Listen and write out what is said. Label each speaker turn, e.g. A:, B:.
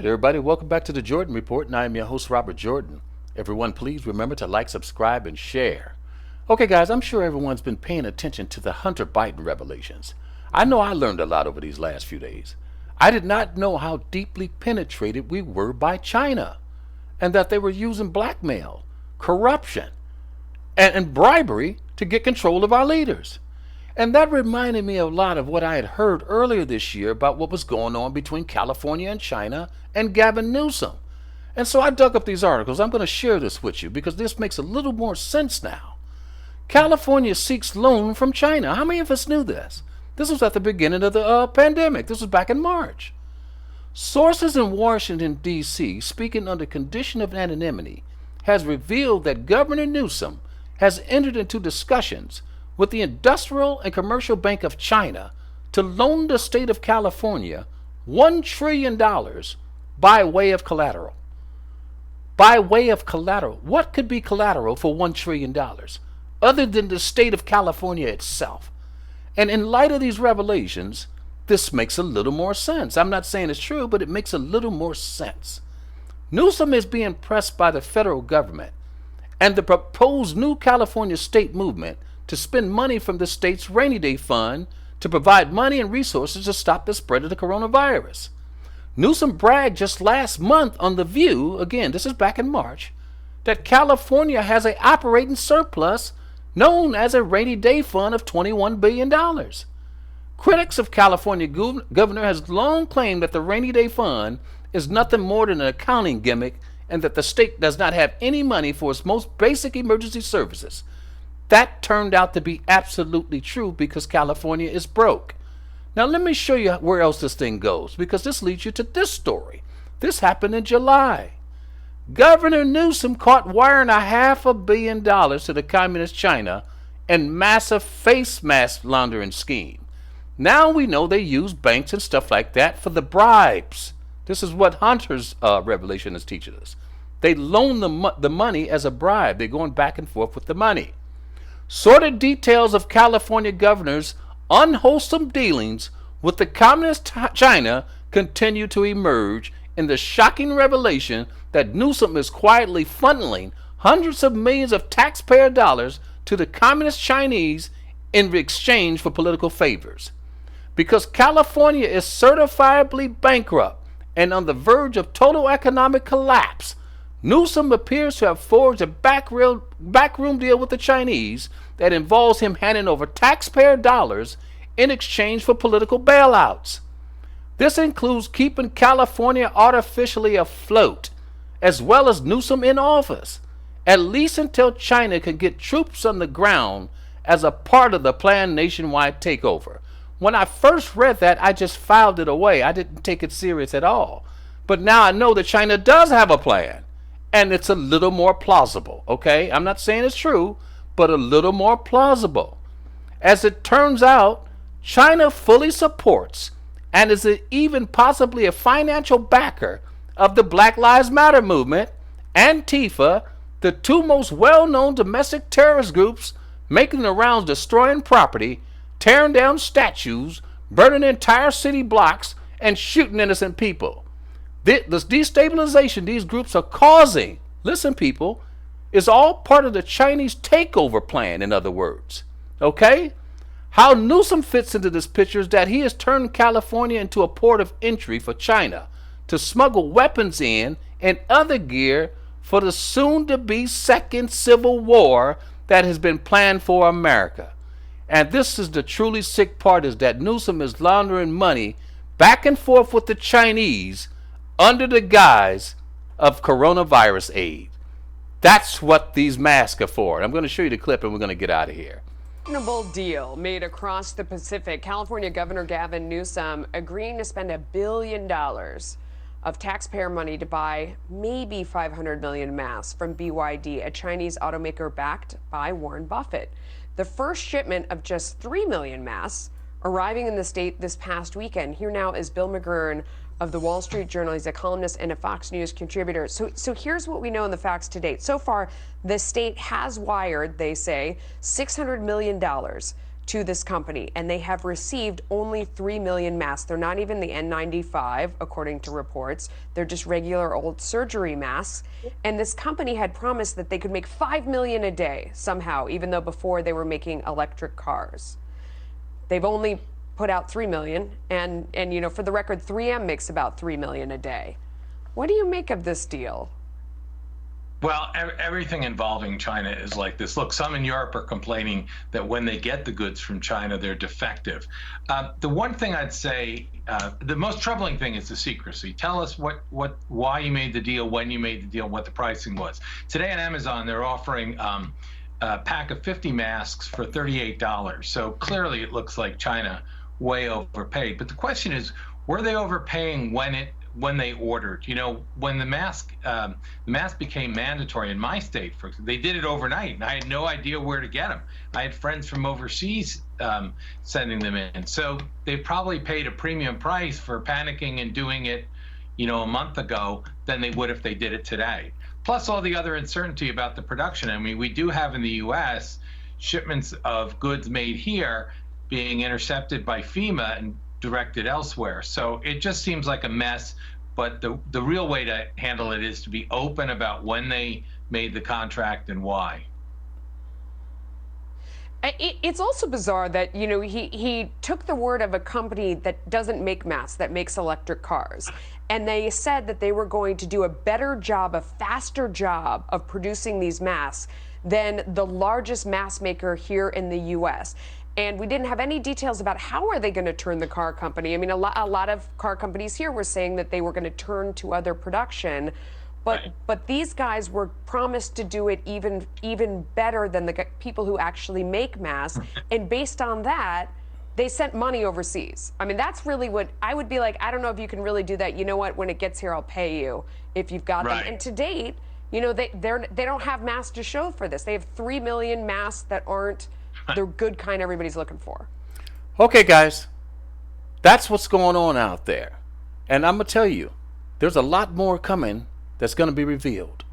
A: Hey everybody, welcome back to the Jordan Report, and I am your host, Robert Jordan. Everyone, please remember to like, subscribe, and share. Okay, guys, I'm sure everyone's been paying attention to the Hunter Biden revelations. I know I learned a lot over these last few days. I did not know how deeply penetrated we were by China, and that they were using blackmail, corruption, and bribery to get control of our leaders. And that reminded me a lot of what I had heard earlier this year about what was going on between California and China and Gavin Newsome. And so I dug up these articles. I'm going to share this with you because this makes a little more sense now. California seeks loan from China. How many of us knew this? This was at the beginning of the pandemic. This was back in March. Sources in Washington, D.C., speaking under condition of anonymity, has revealed that Governor Newsome has entered into discussions with the Industrial and Commercial Bank of China to loan the state of California $1 trillion by way of collateral. By way of collateral. What could be collateral for $1 trillion other than the state of California itself? And in light of these revelations, this makes a little more sense. I'm not saying it's true, but it makes a little more sense. Newsome is being pressed by the federal government and the proposed new California state movement to spend money from the state's rainy day fund to provide money and resources to stop the spread of the coronavirus. Newsome bragged just last month on The View, again, this is back in March, that California has an operating surplus known as a rainy day fund of $21 billion. Critics of California governor has long claimed that the rainy day fund is nothing more than an accounting gimmick and that the state does not have any money for its most basic emergency services. That turned out to be absolutely true because California is broke. Now let me show you where else this thing goes, because this leads you to this story. This happened in July. Governor Newsome caught wiring $500 million to the communist China in massive face mask laundering scheme. Now we know they use banks and stuff like that for the bribes. This is what Hunter's revelation is teaching us. They loan the money as a bribe. They're going back and forth with the money. Sordid details of California governor's unwholesome dealings with the communist China continue to emerge in the shocking revelation that Newsome is quietly funneling hundreds of millions of taxpayer dollars to the communist Chinese in exchange for political favors. Because California is certifiably bankrupt and on the verge of total economic collapse, Newsome appears to have forged a backroom deal with the Chinese that involves him handing over taxpayer dollars in exchange for political bailouts. This includes keeping California artificially afloat, as well as Newsome in office, at least until China can get troops on the ground as a part of the planned nationwide takeover. When I first read that, I just filed it away. I didn't take it serious at all. But now I know that China does have a plan. And it's a little more plausible, okay? I'm not saying it's true, but a little more plausible. As it turns out, China fully supports and is even possibly a financial backer of the Black Lives Matter movement, Antifa, the two most well-known domestic terrorist groups making the rounds destroying property, tearing down statues, burning entire city blocks, and shooting innocent people. The destabilization these groups are causing, listen people, is all part of the Chinese takeover plan, in other words. Okay? How Newsome fits into this picture is that he has turned California into a port of entry for China to smuggle weapons in and other gear for the soon-to-be second civil war that has been planned for America. And this is the truly sick part, is that Newsome is laundering money back and forth with the Chinese under the guise of coronavirus aid. That's what these masks are for. And I'm going to show you the clip and we're going to get out of here.
B: Reasonable deal made across the Pacific. California Governor Gavin Newsome agreeing to spend $1 billion of taxpayer money to buy maybe 500 million masks from BYD, a Chinese automaker backed by Warren Buffett. The first shipment of just 3 million masks arriving in the state this past weekend. Here now is Bill McGurn of the Wall Street Journal. He's a columnist and a Fox News contributor. So here's what we know in the facts to date. So far, the state has wired, they say, $600 million to this company, and they have received only 3 million masks. They're not even the N95, according to reports. They're just regular old surgery masks. And this company had promised that they could make 5 million a day somehow, even though before they were making electric cars. They've only put out 3 million, and you know, for the record, 3M makes about 3 million a day. What do you make of this deal?
C: Well, everything involving China is like this. Look, some in Europe are complaining that when they get the goods from China, they're defective. The one thing I'd say, the most troubling thing is the secrecy. Tell us why you made the deal, when you made the deal, what the pricing was. Today on Amazon, they're offering a pack of 50 masks for $38. So clearly, it looks like China way overpaid. But the question is, were they overpaying when they ordered? You know, when the mask became mandatory in my state, for example, they did it overnight, and I had no idea where to get them. I had friends from overseas sending them in, so they probably paid a premium price for panicking and doing it, you know, a month ago than they would if they did it today. Plus all the other uncertainty about the production. I mean, we do have in the U.S. shipments of goods made here being intercepted by FEMA and directed elsewhere. So it just seems like a mess. But the real way to handle it is to be open about when they made the contract and why.
B: It's also bizarre that, you know, he took the word of a company that doesn't make masks, that makes electric cars. And they said that they were going to do a better job, a faster job of producing these masks than the largest mask maker here in the U.S. And we didn't have any details about how are they going to turn the car company. I mean, a lot of car companies here were saying that they were going to turn to other production. But these guys were promised to do it even better than the people who actually make masks. And based on that, they sent money overseas. I mean, that's really what I would be like. I don't know if you can really do that. You know what? When it gets here, I'll pay you if you've got them. And to date, you know, they don't have masks to show for this. They have 3 million masks that aren't the good kind everybody's looking for.
A: Okay, guys, that's what's going on out there. And I'm going to tell you, there's a lot more coming that's going to be revealed.